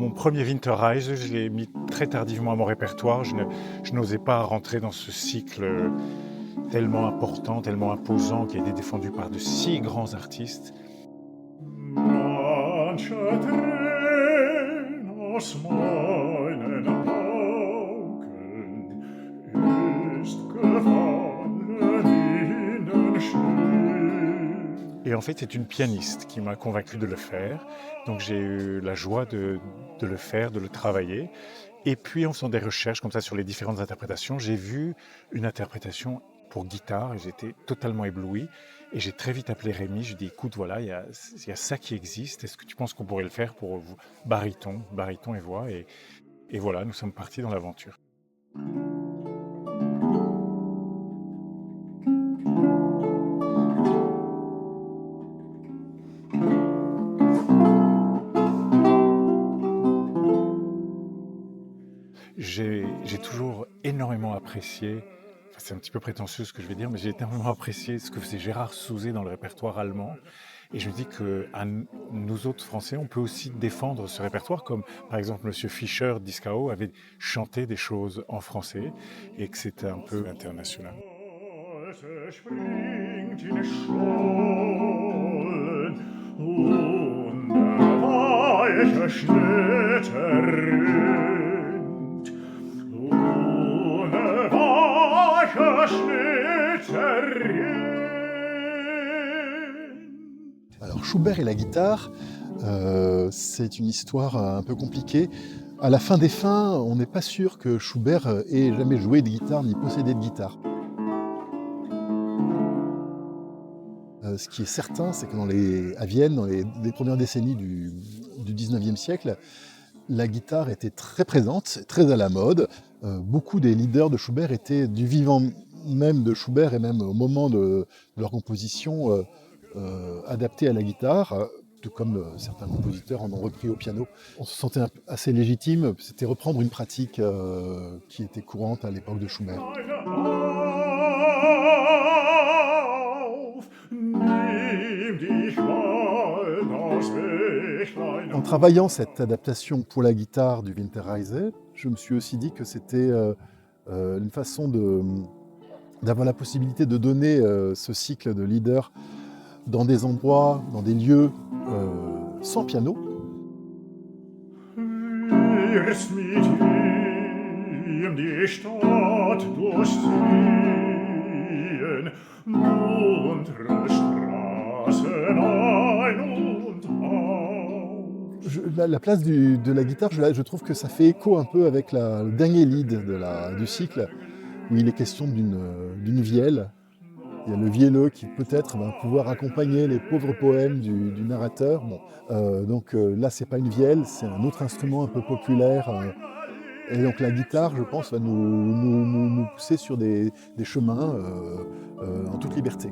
Mon premier Winterreise, je l'ai mis très tardivement à mon répertoire. Je n'osais pas rentrer dans ce cycle tellement important, tellement imposant, qui a été défendu par de si grands artistes. Manche Träne aus meinen Augen ist gefallen in den Schnee. Et en fait, c'est une pianiste qui m'a convaincu de le faire. Donc j'ai eu la joie de le faire, de le travailler. Et puis en faisant des recherches comme ça sur les différentes interprétations, j'ai vu une interprétation pour guitare et j'étais totalement ébloui. Et j'ai très vite appelé Rémi, je lui ai dit écoute voilà, il y a ça qui existe, est-ce que tu penses qu'on pourrait le faire pour vous baryton et voix et voilà, nous sommes partis dans l'aventure. J'ai toujours énormément apprécié, enfin, c'est un petit peu prétentieux ce que je vais dire, mais j'ai énormément apprécié ce que faisait Gérard Souzet dans le répertoire allemand. Et je me dis que nous autres Français, on peut aussi défendre ce répertoire, comme par exemple Monsieur Fischer d'Iskao avait chanté des choses en français et que c'était un peu international. Es springt in Schollen und der weiche Schnee zerrinnt. Und der weiche Schnee zerrinnt. Alors Schubert et la guitare, c'est une histoire un peu compliquée. À la fin des fins, on n'est pas sûr que Schubert ait jamais joué de guitare ni possédé de guitare. Ce qui est certain, c'est que à Vienne, dans les premières décennies du XIXe siècle, la guitare était très présente, très à la mode. Beaucoup des leaders de Schubert étaient du vivant même de Schubert et même au moment de leur composition adaptés à la guitare, tout comme certains compositeurs en ont repris au piano. On se sentait assez légitime, c'était reprendre une pratique qui était courante à l'époque de Schubert. En travaillant cette adaptation pour la guitare du Winterreise, je me suis aussi dit que c'était une façon d'avoir la possibilité de donner ce cycle de leader dans des endroits, dans des lieux sans piano. La place de la guitare, je trouve que ça fait écho un peu avec le dernier lead du cycle, où il est question d'une vielle. Il y a le vielleux qui peut-être va pouvoir accompagner les pauvres poèmes du narrateur. Bon, donc là, c'est pas une vielle, c'est un autre instrument un peu populaire. Et donc la guitare, je pense, va nous pousser sur des chemins en toute liberté.